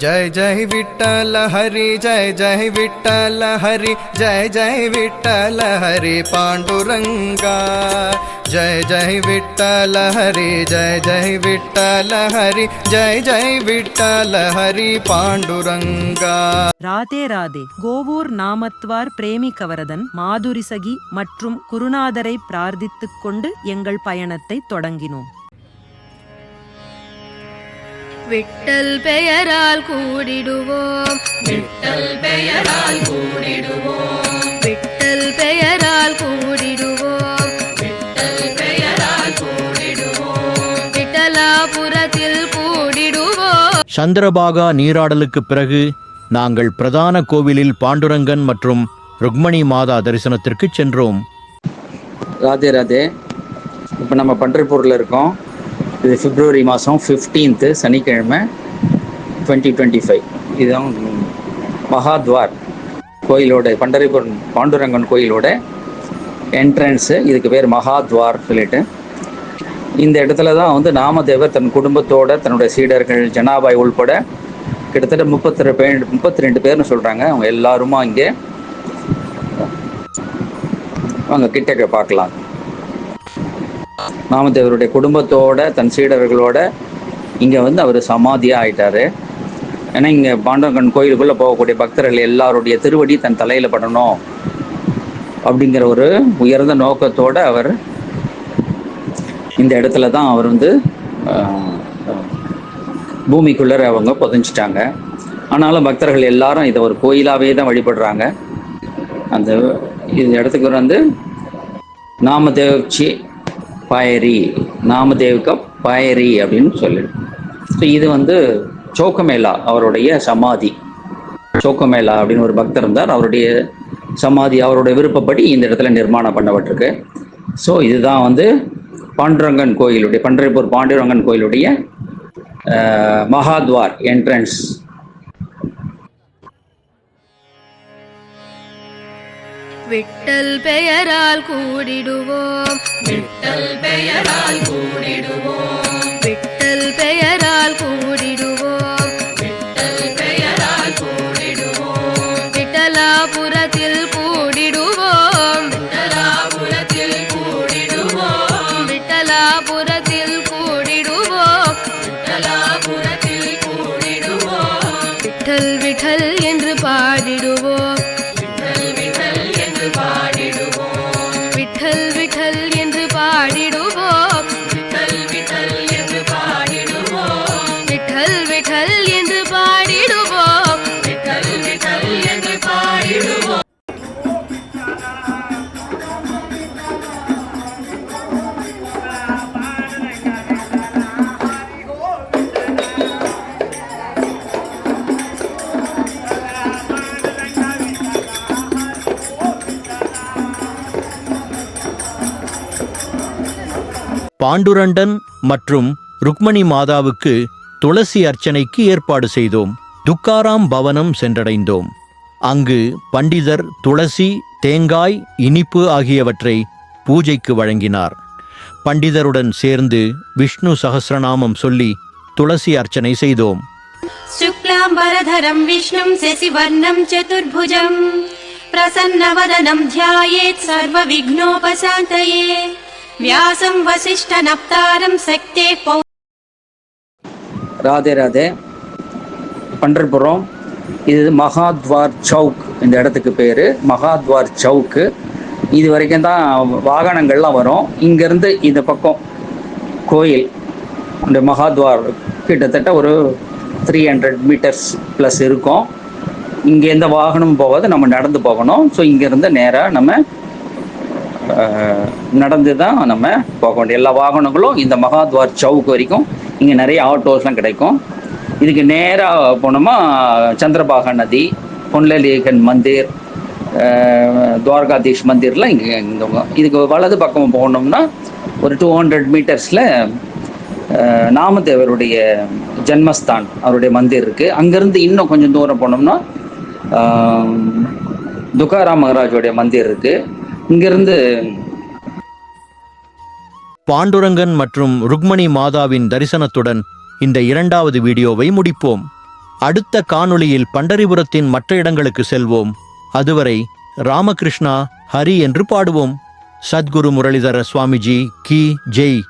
जय जय विठ्ठल हरी जय जय विठ्ठल हरी जय जय विठ्ठल हरी पांडुरंगा जय जय विठ्ठल हरी जय जय विठ्ठल हरी जय जय विठ्ठल हरी पांडुरंगा. ராதே ராதே. கோவூர் நாமத்வார் பிரேமி கவரதன் மாதுரிசகி மற்றும் குருநாதரை பிரார்த்தித்துக் கொண்டு எங்கள் பயணத்தை தொடங்கினோம். விட்டல் பெயரால் கூடிடுவோம், விட்டல் பெயரால் கூடிடுவோம், விட்டல் பெயரால் கூடிடுவோம், விட்டல் பெயரால் கூடிடுவோம், விட்டலாபுரத்தில் கூடிடுவோம். சந்திரபாகா நீராடலுக்கு பிறகு நாங்கள் பிரதான கோவிலில் பாண்டுரங்கன் மற்றும் ருக்மணி மாதா தரிசனத்திற்கு சென்றோம். ராதே ராதே. இப்போ நம்ம பண்டரிபூரில் இருக்கோம். இது பிப்ரவரி மாதம் 15 சனிக்கிழமை 2025. இதுதான் மகாத்வார் கோயிலோட பண்டரிபுர் பாண்டுரங்கன் கோயிலோட என்ட்ரன்ஸு. இதுக்கு பேர் மகாத்வார் சொல்லிட்டு. இந்த இடத்துல தான் வந்து நாமதேவர் தன் குடும்பத்தோட தன்னுடைய சீடர்கள் ஜனாபாய் உள்பட கிட்டத்தட்ட 32 பேர்னு சொல்கிறாங்க. அவங்க எல்லாருமா இங்கே அவங்க கிட்டக்க பார்க்கலாம். நாமதேவருடைய குடும்பத்தோட தன் சீடர்களோட இங்கே வந்து அவர் சமாதியாக ஆயிட்டாரு. ஏன்னா இங்கே பாண்டுரங்கன் கோயிலுக்குள்ளே போகக்கூடிய பக்தர்கள் எல்லாருடைய திருவடி தன் தலையில் படணும் அப்படிங்கிற ஒரு உயர்ந்த நோக்கத்தோடு அவர் இந்த இடத்துல தான் அவர் வந்து பூமிக்குள்ளே அவங்க புதைஞ்சிட்டாங்க. ஆனாலும் பக்தர்கள் எல்லாரும் இதை ஒரு கோயிலாகவே தான் வழிபடுறாங்க. அந்த இந்த இடத்துக்கு வந்து நாமதேவ்ச்சி பாயரி, நாமதேவ்க பாயரி அப்படின்னு சொல்லிடு. ஸோ இது வந்து சோக்கமேளா அவருடைய சமாதி. சோக்கமேளா அப்படின்னு ஒரு பக்தர் இருந்தார். அவருடைய சமாதி அவருடைய விருப்பப்படி இந்த இடத்துல நிர்மாணம் பண்ணப்பட்டிருக்கு. ஸோ இதுதான் வந்து பாண்டுரங்கன் கோயிலுடைய பண்டரிபூர் பாண்டுரங்கன் கோயிலுடைய மகாத்வார் என்ட்ரன்ஸ். விட்டல் பெயரால் கூடிடுவோம், விட்டல் பெயரால் கூடிடுவோம், விட்டல் பெயரால் கூடிடுவோம், விட்டல் பெயரால் கூடிடுவோம், விட்டலாபுரத்தில் கூடிடுவோம், விட்டலாபுரத்தில் கூடிடுவோம், விட்டலாபுரத்தில் கூடிடுவோம், விட்டலாபுரத்தில் கூடிடுவோம், விட்டல் விட்டல் என்று பாடிடுவோம், விட்டல் விட்டல் என்று பாடிடுவோம், விட்டல் விட்டல் என்று பாடிடுவோம், விட்டல் விட்டல் என்று பாடிடுவோம், விட்டல் விட்டல் என்று பாடிடுவோம். பாண்டுரண்டன் மற்றும் ருக்மணி மாதாவுக்கு துளசி அர்ச்சனைக்கு ஏற்பாடு செய்தோம். துக்காராம் பவனம் சென்றடைந்தோம். அங்கு பண்டிதர் துளசி, தேங்காய், இனிப்பு ஆகியவற்றை பூஜைக்கு வழங்கினார். பண்டிதருடன் சேர்ந்து விஷ்ணு சகஸ்ரநாமம் சொல்லி துளசி அர்ச்சனை செய்தோம். சுக்லாம்பரதரம் விஷ்ணும் சசிவர்ணம் சதுர்புஜம் பிரசன்னவதனம் த்யாயேத் சர்வ விக்னோபசாந்தயே வியாசம் வசிஷ்ட நப்தாரம் சக்தே. ராதே ராதே. பண்டர்புரம் இது மகாத்வார் சவுக். இந்த இடத்துக்கு பேர் மகாத்வார் சவுக்கு. இது வரைக்கும் தான் வாகனங்கள்லாம் வரும். இங்கேருந்து இந்த பக்கம் கோயில் இந்த மகாத்வார் கிட்டத்தட்ட ஒரு 300 மீட்டர்ஸ் ப்ளஸ் இருக்கும். இங்கே எந்த வாகனமும் போகாது, நம்ம நடந்து போகணும். ஸோ இங்கேருந்து நேராக நம்ம நடந்து தான் நம்ம போக வேண்டிய எல்லா வாகனங்களும் இந்த மகாத்வார் சவுக் வரைக்கும். இங்கே நிறைய ஆட்டோஸ்லாம் கிடைக்கும். இதுக்கு நேராக போனோமா சந்திரபாகா நதி, பொன்லேகன் மந்திர், துவாரகாதீஷ் மந்திர்லாம் இங்கே இதுக்கு வலது பக்கம் போனோம்னா ஒரு 200 மீட்டர்ஸில் நாமதேவருடைய ஜன்மஸ்தான் அவருடைய மந்திர் இருக்குது. அங்கேருந்து இன்னும் கொஞ்சம் தூரம் போனோம்னா துக்காராம் மகாராஜோடைய மந்திர் இருக்குது. இங்கிருந்து பாண்டுரங்கன் மற்றும் ருக்மணி மாதாவின் தரிசனத்துடன் இந்த இரண்டாவது வீடியோவை முடிப்போம். அடுத்த காணொளியில் பண்டரிபுரத்தின் மற்ற இடங்களுக்கு செல்வோம். அதுவரை ராமகிருஷ்ணா ஹரி என்று பாடுவோம். சத்குரு முரளிதர சுவாமிஜி கி ஜெய்.